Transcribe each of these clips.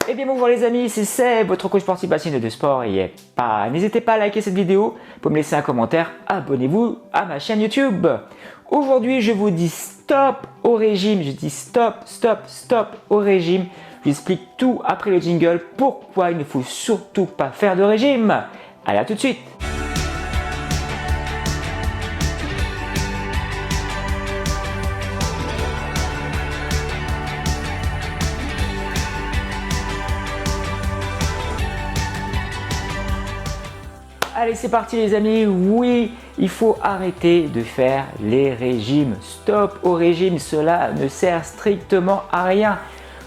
Eh bien bonjour les amis, c'est Seb, votre coach sportif passionné de sport et n'hésitez pas à liker cette vidéo, pour me laisser un commentaire, abonnez-vous à ma chaîne YouTube. Aujourd'hui je vous dis stop au régime, je dis stop au régime. Je vous explique tout après le jingle, pourquoi il ne faut surtout pas faire de régime. Allez, à tout de suite. Allez, c'est parti les amis. Oui, il faut arrêter de faire les régimes. Stop au régime, cela ne sert strictement à rien.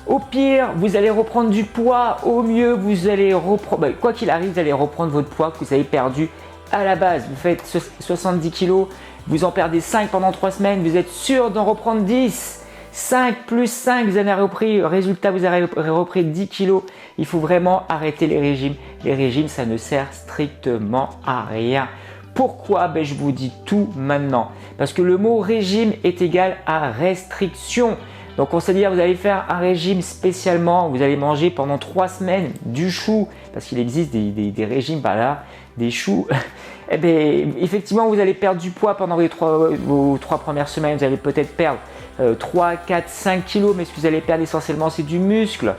Au pire, vous allez reprendre du poids. Au mieux, vous allez reprendre, quoi qu'il arrive, vous allez reprendre votre poids que vous avez perdu à la base. Vous faites 70 kg, vous en perdez 5 pendant 3 semaines, vous êtes sûr d'en reprendre 10. 5 plus 5, vous avez repris, résultat, vous avez repris 10 kg. Il faut vraiment arrêter les régimes. Les régimes, ça ne sert strictement à rien. Pourquoi? Je vous dis tout maintenant. Parce que le mot régime est égal à restriction. Donc, on sait dire, vous allez faire un régime spécialement, vous allez manger pendant 3 semaines du chou, parce qu'il existe des régimes par là, des choux. Eh bien, effectivement, vous allez perdre du poids pendant vos 3 premières semaines. Vous allez peut-être perdre 3, 4, 5 kilos, mais ce que vous allez perdre essentiellement, c'est du muscle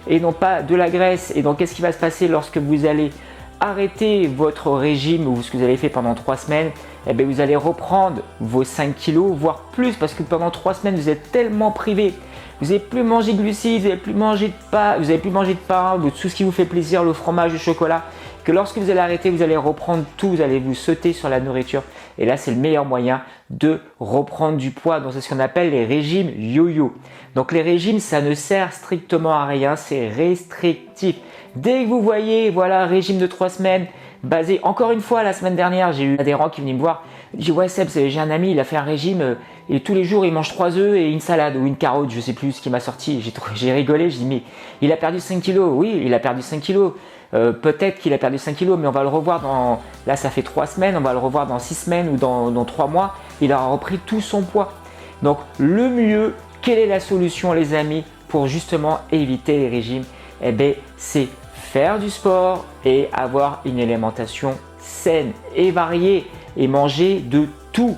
et non pas de la graisse. Et donc, qu'est-ce qui va se passer lorsque vous allez arrêter votre régime ou ce que vous avez fait pendant 3 semaines? Eh bien, vous allez reprendre vos 5 kilos, voire plus, parce que pendant 3 semaines, vous êtes tellement privé. Vous n'avez plus mangé de glucides, vous n'avez plus mangé de pain, tout ce qui vous fait plaisir, le fromage, le chocolat, que lorsque vous allez arrêter, vous allez reprendre tout, vous allez vous sauter sur la nourriture. Et là, c'est le meilleur moyen de reprendre du poids. Donc, c'est ce qu'on appelle les régimes yo-yo. Donc, les régimes, ça ne sert strictement à rien, c'est restrictif. Dès que vous voyez, voilà, régime de 3 semaines, basé, encore une fois, la semaine dernière, j'ai eu un adhérent qui venait me voir. J'ai dit, ouais Seb, j'ai un ami, il a fait un régime et tous les jours, il mange 3 œufs et une salade ou une carotte, je sais plus ce qui m'a sorti. J'ai rigolé, je dis, mais il a perdu 5 kilos. Oui, il a perdu 5 kilos. Peut-être qu'il a perdu 5 kilos, mais on va le revoir là ça fait 3 semaines, on va le revoir dans 6 semaines ou dans 3 mois, il aura repris tout son poids. Donc le mieux, quelle est la solution les amis pour justement éviter les régimes? Eh bien c'est faire du sport et avoir une alimentation saine et variée et manger de tout.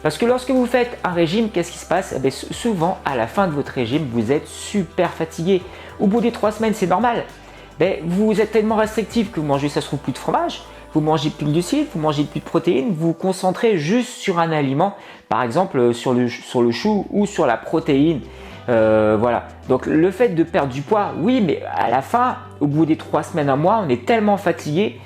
Parce que lorsque vous faites un régime, qu'est-ce qui se passe? Eh bien, souvent à la fin de votre régime, vous êtes super fatigué. Au bout des 3 semaines, c'est normal. Vous êtes tellement restrictif que vous mangez, ça se trouve, plus de fromage, vous mangez plus de glucides, vous mangez plus de protéines, vous vous concentrez juste sur un aliment, par exemple sur le chou ou sur la protéine. Voilà. Donc le fait de perdre du poids, oui, mais à la fin, au bout des 3 semaines, un mois, on est tellement fatigué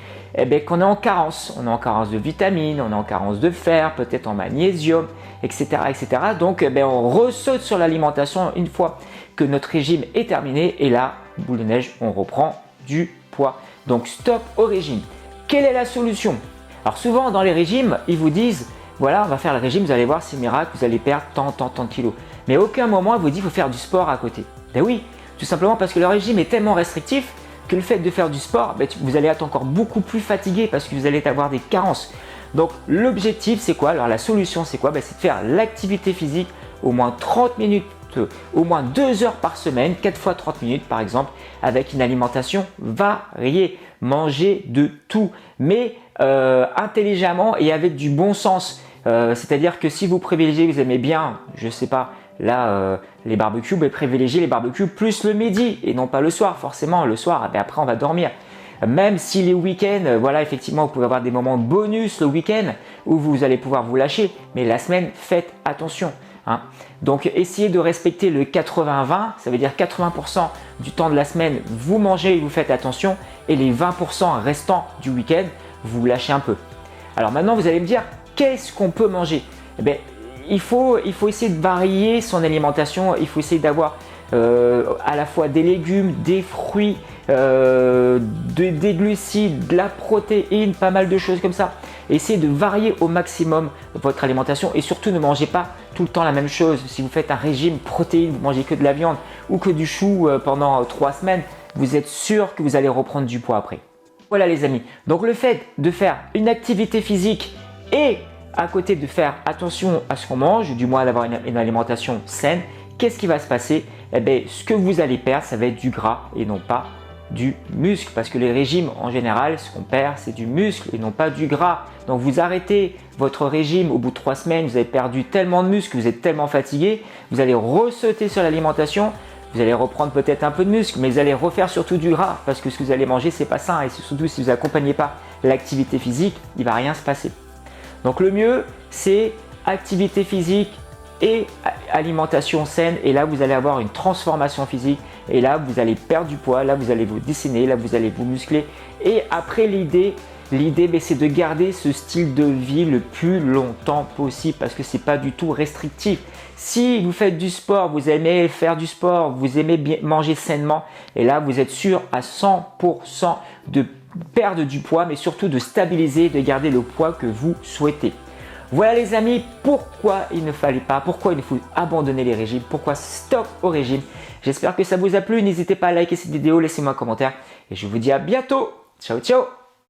qu'on est en carence. On est en carence de vitamines, on est en carence de fer, peut-être en magnésium, etc. etc. Donc on ressaute sur l'alimentation une fois que notre régime est terminé et là, boule de neige, on reprend du poids. Donc stop au régime. Quelle est la solution? Alors souvent dans les régimes, ils vous disent, voilà, on va faire le régime, vous allez voir, c'est miracle, vous allez perdre tant de kilos. Mais à aucun moment, ils vous disent qu'il faut faire du sport à côté. Ben oui, tout simplement parce que le régime est tellement restrictif que le fait de faire du sport, vous allez être encore beaucoup plus fatigué parce que vous allez avoir des carences. Donc l'objectif, c'est quoi? Alors la solution, c'est quoi? C'est de faire l'activité physique au moins 30 minutes, au moins 2 heures par semaine, 4 fois 30 minutes par exemple, avec une alimentation variée. Manger de tout, mais intelligemment et avec du bon sens. C'est-à-dire que si vous privilégiez, vous aimez bien, je sais pas, là les barbecues, privilégiez les barbecues plus le midi et non pas le soir. Forcément, le soir, après on va dormir. Même si les week-ends, voilà, effectivement, vous pouvez avoir des moments bonus le week-end où vous allez pouvoir vous lâcher, mais la semaine, faites attention. Donc essayez de respecter le 80-20, ça veut dire 80% du temps de la semaine vous mangez et vous faites attention et les 20% restants du week-end vous vous lâchez un peu. Alors maintenant vous allez me dire qu'est-ce qu'on peut manger? Il faut essayer de varier son alimentation, il faut essayer d'avoir à la fois des légumes, des fruits, des glucides, de la protéine, pas mal de choses comme ça. Essayez de varier au maximum votre alimentation et surtout ne mangez pas tout le temps la même chose. Si vous faites un régime protéines, vous mangez que de la viande ou que du chou pendant 3 semaines, vous êtes sûr que vous allez reprendre du poids après. Voilà les amis, donc le fait de faire une activité physique et à côté de faire attention à ce qu'on mange, ou du moins d'avoir une alimentation saine, qu'est-ce qui va se passer? Ce que vous allez perdre, ça va être du gras et non pas du muscle, parce que les régimes en général, ce qu'on perd, c'est du muscle et non pas du gras. Donc vous arrêtez votre régime au bout de 3 semaines, vous avez perdu tellement de muscle, vous êtes tellement fatigué, vous allez ressauter sur l'alimentation, vous allez reprendre peut-être un peu de muscle, mais vous allez refaire surtout du gras, parce que ce que vous allez manger, c'est pas sain, et surtout si vous n'accompagnez pas l'activité physique, il va rien se passer. Donc le mieux, c'est activité physique et alimentation saine, et là vous allez avoir une transformation physique, et là vous allez perdre du poids, là vous allez vous dessiner, là vous allez vous muscler. Et après l'idée c'est de garder ce style de vie le plus longtemps possible, parce que c'est pas du tout restrictif. Si vous faites du sport, vous aimez faire du sport, vous aimez bien manger sainement, et là vous êtes sûr à 100% de perdre du poids, mais surtout de stabiliser, de garder le poids que vous souhaitez. Voilà les amis, pourquoi il ne faut abandonner les régimes, pourquoi stop au régime. J'espère que ça vous a plu, n'hésitez pas à liker cette vidéo, laissez-moi un commentaire et je vous dis à bientôt. Ciao ciao.